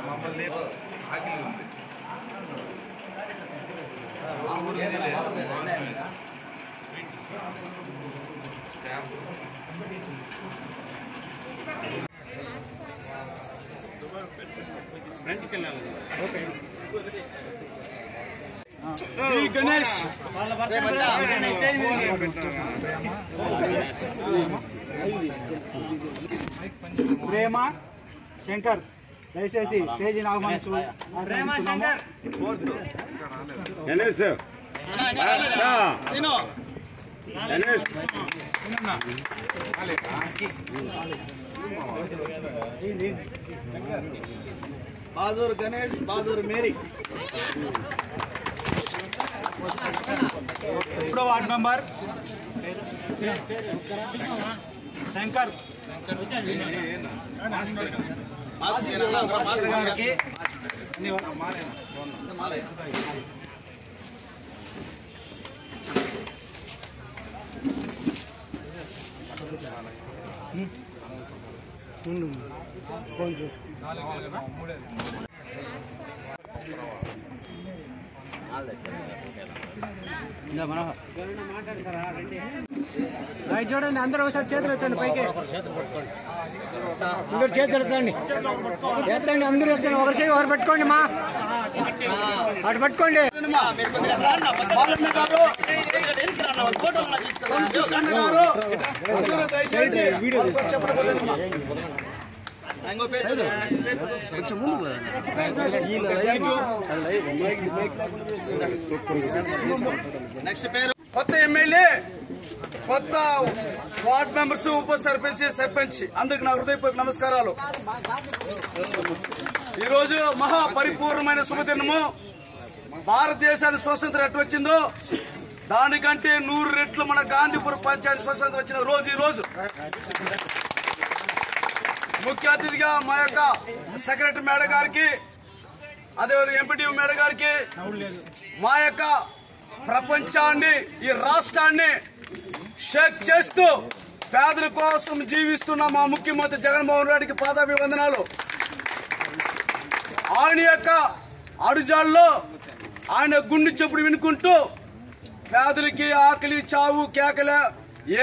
మమ్మల్ని ఆకిలి ఉంది గణేష్ ప్రేమ శంకర్ దయచేసి స్టేజ్ ఆహ్వానించు. బాదూర్ గణేష్, బాదూర్ మేరీ. ఇప్పుడు వార్డ్ మెంబర్ శంకర్ గారికి రైట్ చూడండి, అందరూ ఒకసారి చేతులు ఎత్తండి పైకి. అందరు చేతులు ఎత్తండి, ఎత్తండి, అందరూ ఎత్తండి. ఒకరి చేయి ఒకరు పెట్టుకోండి, మా అటు పెట్టుకోండి. కొత్త ఎమ్మెల్యే, కొత్త వార్డ్ మెంబర్స్, ఉప సర్పంచ్, సర్పంచ్ అందరికి నా హృదయపూర్వక నమస్కారాలు. ఈరోజు మహా పరిపూర్ణమైన శుభదినము. భారతదేశానికి స్వతంత్రం ఎట్టు వచ్చిందో దానికంటే 100 రెట్లు మన గాంధీపురం పంచాయతీ స్వతంత్రం వచ్చిన రోజు ఈ రోజు. ముఖ్య అతిథిగా మా యొక్క సెక్రటరీ మేడం గారికి, అదేవిధంగా ఎంపీటీఓ మేడం గారికి, మా యొక్క ప్రపంచాన్ని, ఈ రాష్ట్రాన్ని షేక్ చేస్తూ పేదల కోసం జీవిస్తున్న మా ముఖ్యమంత్రి జగన్మోహన్ రెడ్డికి పాదాభివందనాలు. ఆయన యొక్క అడుజాల్లో ఆయన గుండె చప్పుడు వినుకుంటూ పేదలకి ఆకలి, చావు, కేకల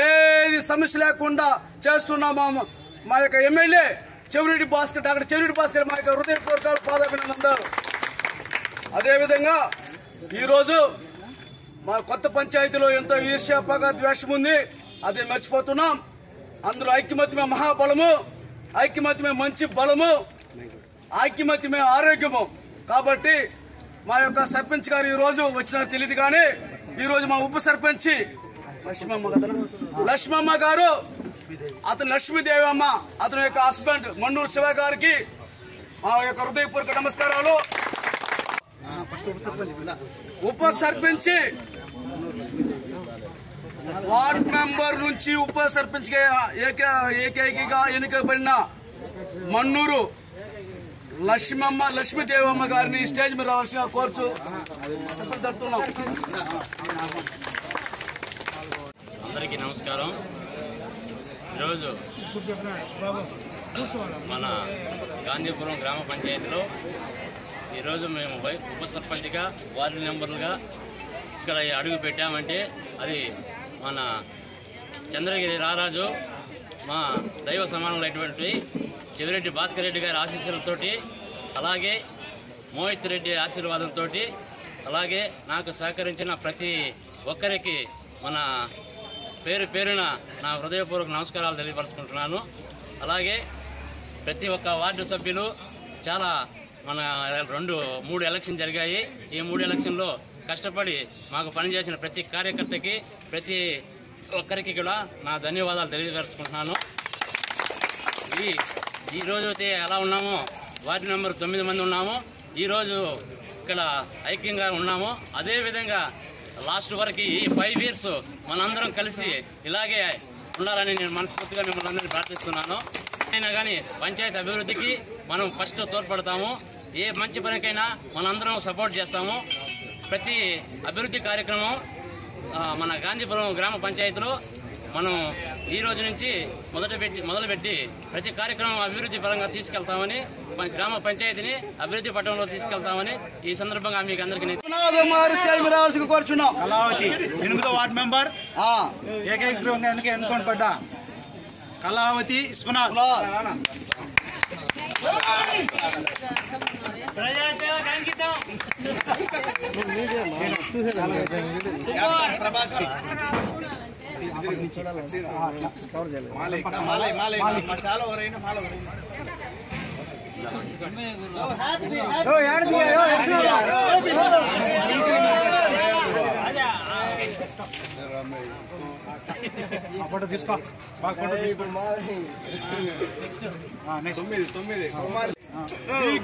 ఏది సమస్య లేకుండా చేస్తున్న మా యొక్క ఎమ్మెల్యే చెవిరెడ్డి భాస్కర్, డాక్టర్ చెవిరెడ్డి భాస్కర్ మా యొక్క హృదయపూర్వక పాదాభివందనాలు. అదేవిధంగా ఈరోజు మా కొత్త పంచాయతీలో ఎంతో ఈర్ష్య, పగ, ద్వేషం ఉంది. అదే మర్చిపోతున్నాం. అందులో ఐక్యమత్యమే మహాబలము, ఐక్యమత్యమే మంచి బలము, ఐక్యమత్యమే ఆరోగ్యము. కాబట్టి మా యొక్క సర్పంచ్ గారు ఈరోజు వచ్చినా తెలియదు, కానీ ఈరోజు మా ఉప సర్పంచ్ లక్ష్మమ్మ గారు, అతను లక్ష్మీదేవి అమ్మ, అతని యొక్క హస్బెండ్ మన్నూరు శివ గారికి మా యొక్క హృదయపూర్వక నమస్కారాలు. ఉప సర్పంచ్ వార్డ్ మెంబర్ నుంచి ఉప సర్పంచ్ ఏకైకగా ఎన్నికబడిన మన్నూరు లక్ష్మీదేవమ్మ గారిని స్టేజ్ మీద రావాల్సిన కోర్చు తడుతున్నాం. అందరికీ నమస్కారం. ఈరోజు మన గాంధీపురం గ్రామ పంచాయతీలో ఈరోజు మేము ఉప సర్పంచ్గా, వార్డు మెంబర్లుగా ఇక్కడ అడుగు పెట్టామంటే అది మన చంద్రగిరి రారాజు, మా దైవ సమానమైనటువంటి చెవిరెడ్డి భాస్కర్ రెడ్డి గారి ఆశీస్సులతోటి, అలాగే మోహిత్ రెడ్డి ఆశీర్వాదంతో, అలాగే నాకు సహకరించిన ప్రతి ఒక్కరికి మన పేరు పేరున నా హృదయపూర్వక నమస్కారాలు తెలియపరుచుకుంటున్నాను. అలాగే ప్రతి ఒక్క వార్డు సభ్యులు చాలా మన 3 ఎలక్షన్ జరిగాయి. ఈ 3 ఎలక్షన్లో కష్టపడి మాకు పనిచేసిన ప్రతి కార్యకర్తకి, ప్రతి ఒక్కరికి కూడా నా ధన్యవాదాలు తెలియపరుచుకుంటున్నాను. ఈ రోజు అయితే ఎలా ఉన్నామో, వార్డు నెంబర్ 9 మంది ఉన్నాము. ఈరోజు ఇక్కడ ఐక్యంగా ఉన్నాము. అదేవిధంగా లాస్ట్ వరకు ఈ 5 ఇయర్స్ మనందరం కలిసి ఇలాగే ఉండాలని నేను మనస్ఫూర్తిగా మిమ్మల్ని అందరినీ ప్రార్థిస్తున్నాను. అయినా కానీ పంచాయతీ అభివృద్ధికి మనం ఫస్ట్ తోడ్పడతాము. ఏ మంచి పనికైనా మనందరం సపోర్ట్ చేస్తాము. ప్రతి అభివృద్ధి కార్యక్రమం మన గాంధీపురం గ్రామ పంచాయతీలో మనం ఈ రోజు నుంచి మొదలుపెట్టి ప్రతి కార్యక్రమం అభివృద్ధి పరంగా తీసుకెళ్తామని గ్రామ పంచాయతీని అభివృద్ధి పటంలో తీసుకెళ్తామని ఈ సందర్భంగా మీకు అందరికీ కోరుచున్నాం. కళావతి 8వ వార్డు మెంబర్ ఏకైకంగా ఎన్నుకొని పడ్డ కళావతి విశ్వనాథ్. ఫోటో తీసుకో, బాగా ఫోటో తీసుకో.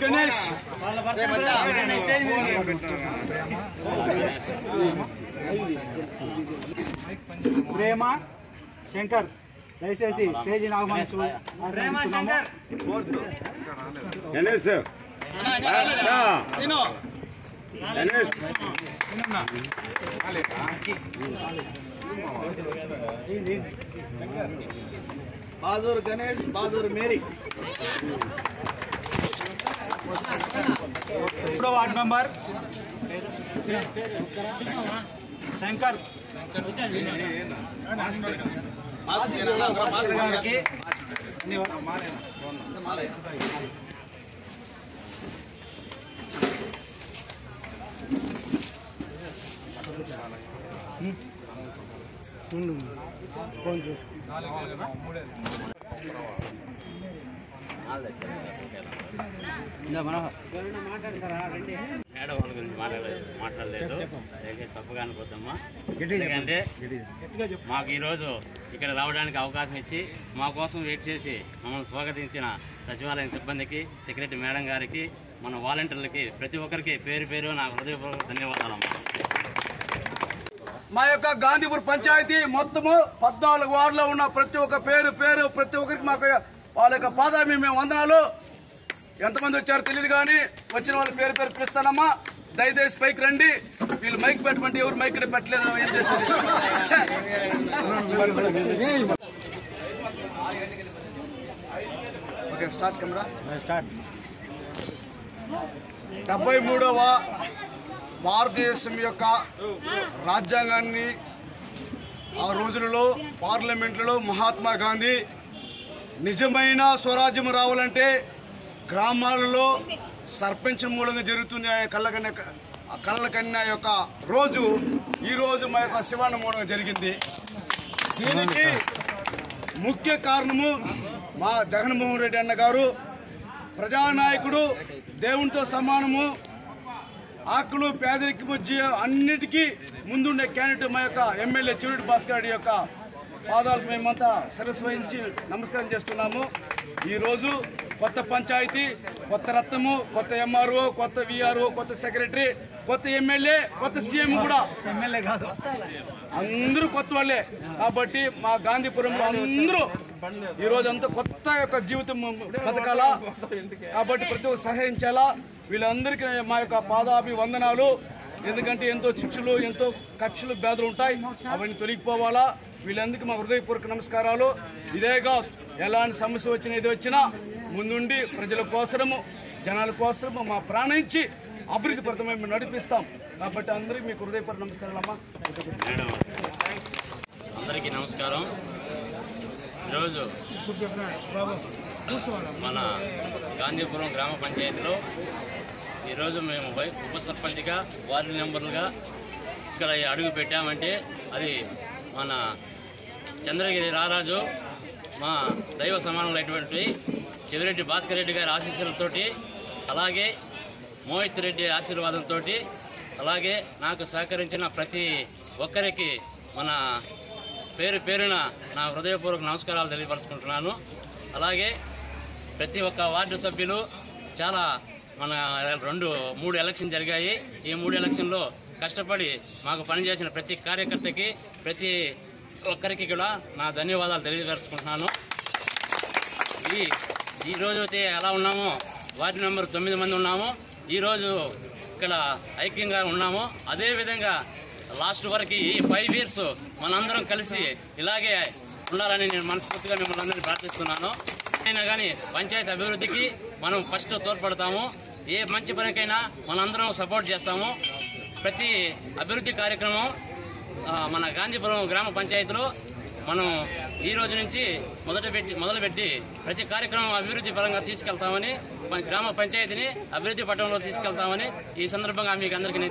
గణేష్ ప్రేమ శంకర్ దయచేసి స్టేజీని ఆహ్వానిస్తున్నాము. బాదూర్ గణేష్, బాదూర్ మేరీ. 3వ వార్డు మెంబర్ శంకర్ గారికి మేడం వాళ్ళ గురించి మాట్లాడలేదు, దయచేసి తప్పుగా అనుకోద్దమ్మా. ఎందుకంటే మాకు ఈరోజు ఇక్కడ రావడానికి అవకాశం ఇచ్చి మా కోసం వెయిట్ చేసి మమ్మల్ని స్వాగతించిన సచివాలయం సిబ్బందికి, సెక్రటరీ మేడం గారికి, మన వాలంటీర్లకి, ప్రతి ఒక్కరికి పేరు పేరు నా హృదయపూర్వక ధన్యవాదాలమ్మా. మా యొక్క గాంధీపూర్ పంచాయతీ మొత్తము 14 వార్డులో ఉన్న ప్రతి ఒక్క పేరు ప్రతి ఒక్కరికి మాకు వాళ్ళ యొక్క పాదాభి మేము వందనాలు. ఎంతమంది వచ్చారో తెలియదు కానీ వచ్చిన వాళ్ళ పేరు పిలుస్తానమ్మా. దయచేసి పైకి రండి. వీళ్ళు మైక్ పెట్టమంటే ఎవరు మైక్ పెట్టలేదు, ఏం చేస్తుంది. 73వ భారతదేశం యొక్క రాజ్యాంగాన్ని ఆ రోజులలో పార్లమెంట్లో మహాత్మా గాంధీ నిజమైన స్వరాజ్యం రావాలంటే గ్రామాలలో సర్పంచ్ మూలంగా జరుగుతుంది కళ్ళ కన్నా యొక్క రోజు ఈరోజు మా యొక్క శివాన్న మూలంగా జరిగింది. దీనికి ముఖ్య కారణము మా జగన్మోహన్ రెడ్డి అన్న గారు. ప్రజానాయకుడు, దేవునితో సమానము, ఆకులు పేదరికం వచ్చి అన్నిటికీ ముందుండే క్యాండిడేట్ మా యొక్క ఎమ్మెల్యే చివరి భాస్కర్ రెడ్డి యొక్క పాదాలకు మేమంతా శిరస్సు వహించి నమస్కారం చేస్తున్నాము. ఈరోజు కొత్త పంచాయతీ, కొత్త రత్నము, కొత్త ఎంఆర్ఓ, కొత్త విఆర్ఓ, కొత్త సెక్రటరీ, కొత్త ఎమ్మెల్యే, కొత్త సీఎం కూడా ఎమ్మెల్యే కాదు, అందరూ కొత్త వాళ్ళే. కాబట్టి మా గాంధీపురంలో అందరూ ఈరోజు అంతా కొత్త యొక్క జీవితం బతకాలా. కాబట్టి ప్రతి ఒక్కరు సహాయించాలా. వీళ్ళందరికీ మా యొక్క పాదాభి వందనాలు. ఎందుకంటే ఎంతో శిక్షలు, ఎంతో కక్షలు, బ్యాధులు ఉంటాయి, అవన్నీ తొలగిపోవాలా. వీళ్ళందరికీ మా హృదయపూర్వక నమస్కారాలు. ఇదేగా ఎలాంటి సమస్య వచ్చినా ఏది వచ్చినా ముందుండి ప్రజల కోసము, జనాల కోసము మా ప్రాణం ఇచ్చి అభివృద్ధి పథకం మేము నడిపిస్తాం. కాబట్టి అందరికీ మీకు హృదయపూర్వక నమస్కారాలమ్మా. అందరికీ నమస్కారం. ఈరోజు మన గాంధీపురం గ్రామ పంచాయతీలో ఈరోజు మేము ఉప సర్పంచ్గా, వార్డు మెంబర్లుగా ఇక్కడ అడుగు పెట్టామంటే అది మన చంద్రగిరి రారాజు, మా దైవ సమానమైనటువంటి చెవిరెడ్డి భాస్కర్ రెడ్డి గారి ఆశీస్సులతోటి, అలాగే మోహిత్ రెడ్డి ఆశీర్వాదంతో, అలాగే నాకు సహకరించిన ప్రతి ఒక్కరికి మన పేరున నా హృదయపూర్వక నమస్కారాలు తెలియపరచుకుంటున్నాను. అలాగే ప్రతి ఒక్క వార్డు సభ్యులు చాలా మన 3 ఎలక్షన్ జరిగాయి. ఈ 3 ఎలక్షన్లో కష్టపడి మాకు పనిచేసిన ప్రతి కార్యకర్తకి, ప్రతి ఒక్కరికి కూడా నా ధన్యవాదాలు తెలియపరచుకుంటున్నాను. ఈరోజు అయితే ఎలా ఉన్నామో, వార్డు నెంబర్ 9 మంది ఉన్నాము. ఈరోజు ఇక్కడ ఐక్యంగా ఉన్నాము. అదేవిధంగా లాస్ట్ వరకు ఈ 5 ఇయర్స్ మనందరం కలిసి ఇలాగే ఉండాలని నేను మనస్ఫూర్తిగా మిమ్మల్ని అందరినీ ప్రార్థిస్తున్నాను. అయినా కానీ పంచాయతీ అభివృద్ధికి మనం ఫస్ట్ తోడ్పడతాము. ఏ మంచి పనికైనా మనందరం సపోర్ట్ చేస్తాము. ప్రతి అభివృద్ధి కార్యక్రమం మన గాంధీపురం గ్రామ పంచాయతీలో మనం ఈ రోజు నుంచి మొదలుపెట్టి ప్రతి కార్యక్రమం అభివృద్ధి పరంగా తీసుకెళ్తామని, గ్రామ పంచాయతీని అభివృద్ధి పట్టణంలో తీసుకెళ్తామని ఈ సందర్భంగా మీకు అందరికీ